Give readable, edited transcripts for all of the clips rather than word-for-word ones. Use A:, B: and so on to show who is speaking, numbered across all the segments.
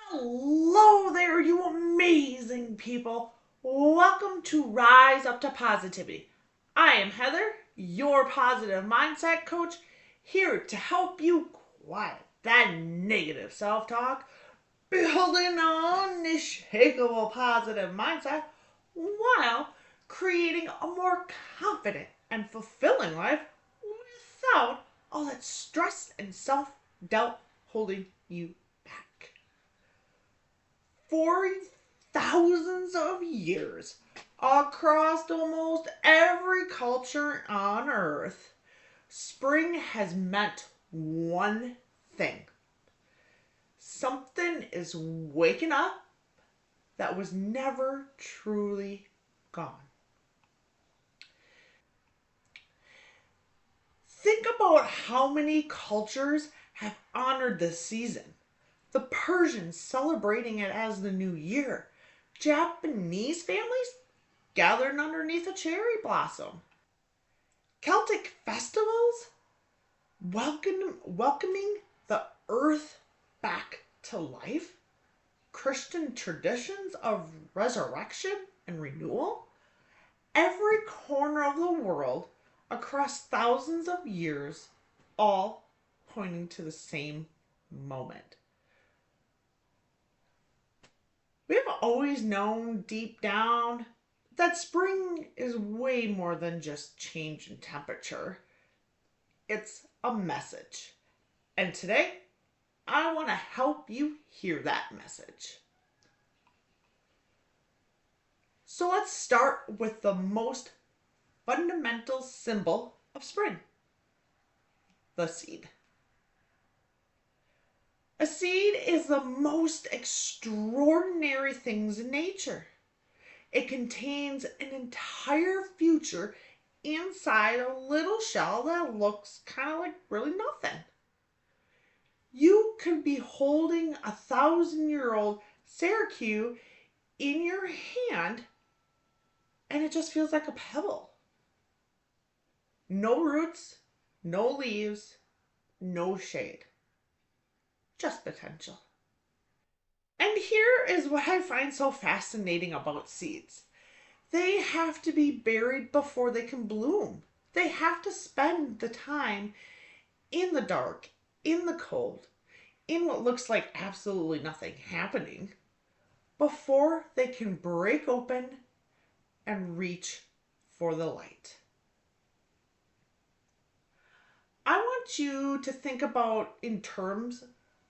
A: Hello there, you amazing people. Welcome to Rise Up to Positivity. I am Heather, your positive mindset coach, here to help you quiet that negative self talk, building an unshakable positive mindset while creating a more confident and fulfilling life without all that stress and self doubt holding you back. For thousands of years, across almost every culture on earth, spring has meant one thing. Something is waking up that was never truly gone. Think about how many cultures have honored this season. The Persians celebrating it as the new year. Japanese families gathering underneath a cherry blossom. Celtic festivals welcoming the earth back to life. Christian traditions of resurrection and renewal. Every corner of the world across thousands of years, all pointing to the same moment. We have always known deep down that spring is way more than just change in temperature. It's a message. And today, I want to help you hear that message. So let's start with the most fundamental symbol of spring, the seed. A seed is the most extraordinary things in nature. It contains an entire future inside a little shell that looks kind of like really nothing. You could be holding 1,000-year-old Syracuse in your hand and it just feels like a pebble. No roots, no leaves, no shade. Just potential. And here is what I find so fascinating about seeds. They have to be buried before they can bloom. They have to spend the time in the dark, in the cold, in what looks like absolutely nothing happening, before they can break open and reach for the light. I want you to think about in terms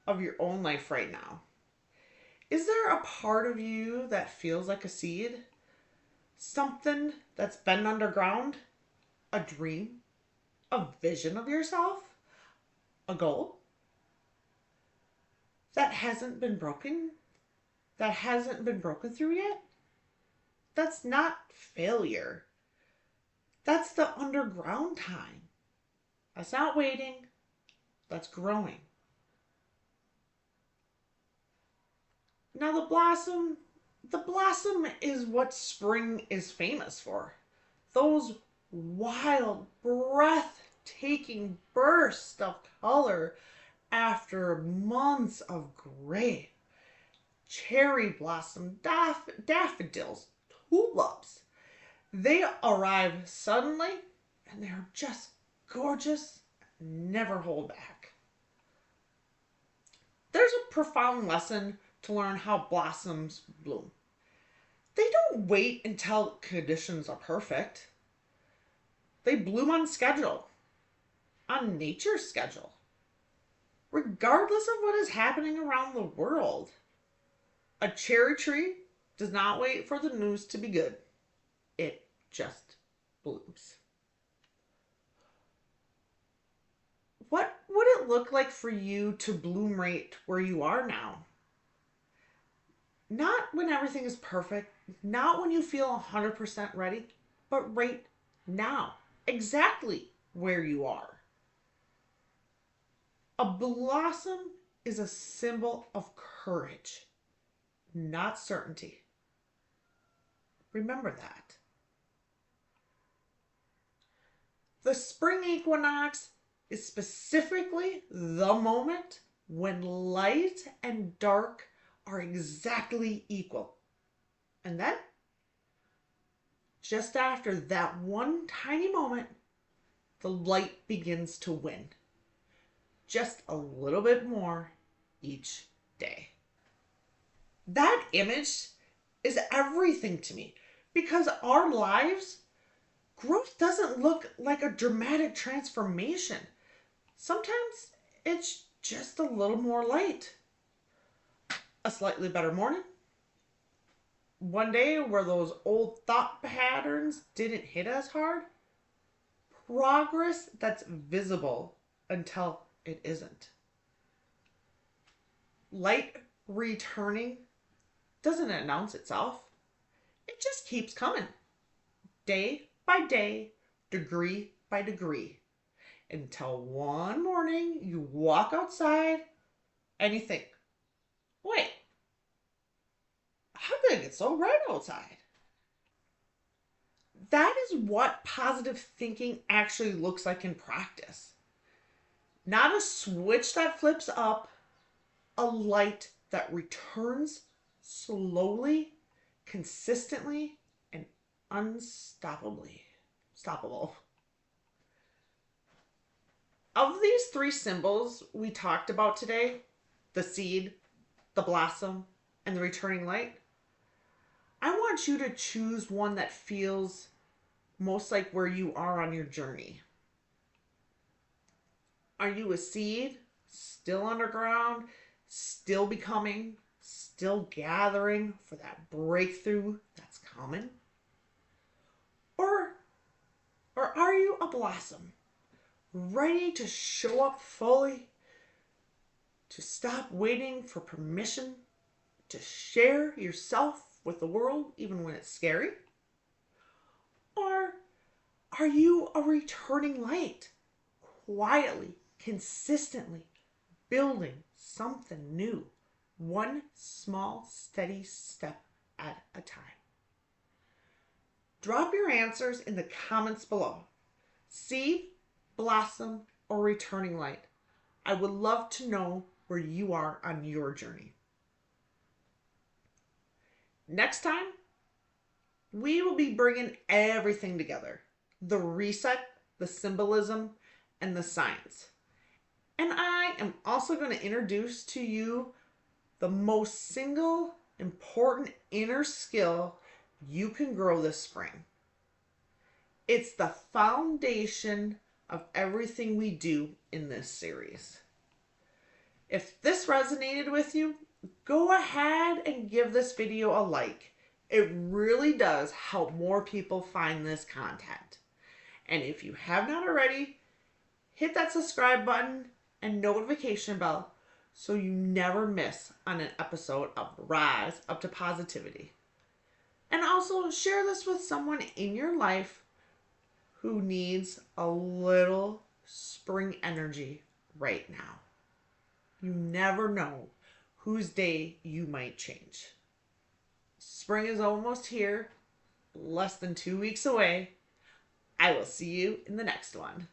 A: of your own life right now. Is there a part of you that feels like a seed? Something that's been underground? A dream? A vision of yourself? A goal? That hasn't been broken? That hasn't been broken through yet? That's not failure. That's the underground time. That's not waiting. That's growing. Now the blossom is what spring is famous for. Those wild, breathtaking bursts of color after months of gray. Cherry blossom, daffodils, tulips. They arrive suddenly and they're just gorgeous, never hold back. There's a profound lesson to learn how blossoms bloom. They don't wait until conditions are perfect. They bloom on schedule, on nature's schedule, regardless of what is happening around the world. A cherry tree does not wait for the news to be good. It just blooms. What would it look like for you to bloom right where you are now? Not when everything is perfect, not when you feel 100% ready, but right now, exactly where you are. A blossom is a symbol of courage, not certainty. Remember that. The spring equinox is specifically the moment when light and dark are exactly equal. And then, just after that one tiny moment, the light begins to win. Just a little bit more each day. That image is everything to me because our lives, growth doesn't look like a dramatic transformation. Sometimes it's just a little more light, a slightly better morning, one day where those old thought patterns didn't hit as hard, progress that's visible until it isn't. Light returning doesn't announce itself. It just keeps coming, day by day, degree by degree, until one morning you walk outside and you think, wait, how did it get so bright outside? That is what positive thinking actually looks like in practice. Not a switch that flips up, a light that returns slowly, consistently, and unstoppably. Stoppable. Of these three symbols we talked about today, the seed, the blossom, and the returning light, I want you to choose one that feels most like where you are on your journey. Are you a seed, still underground, still becoming, still gathering for that breakthrough that's coming? Or are you a blossom, ready to show up fully, to stop waiting for permission, to share yourself with the world even when it's scary? Or are you a returning light, quietly, consistently building something new, one small, steady step at a time? Drop your answers in the comments below. Seed, blossom, or returning light. I would love to know where you are on your journey. Next time, we will be bringing everything together. The reset, the symbolism, and the science. And I am also going to introduce to you the most single important inner skill you can grow this spring. It's the foundation of everything we do in this series. If this resonated with you, go ahead and give this video a like. It really does help more people find this content. And if you have not already, hit that subscribe button and notification bell so you never miss on an episode of Rise Up to Positivity. And also share this with someone in your life who needs a little spring energy right now. You never know whose day you might change. Spring is almost here, less than 2 weeks away. I will see you in the next one.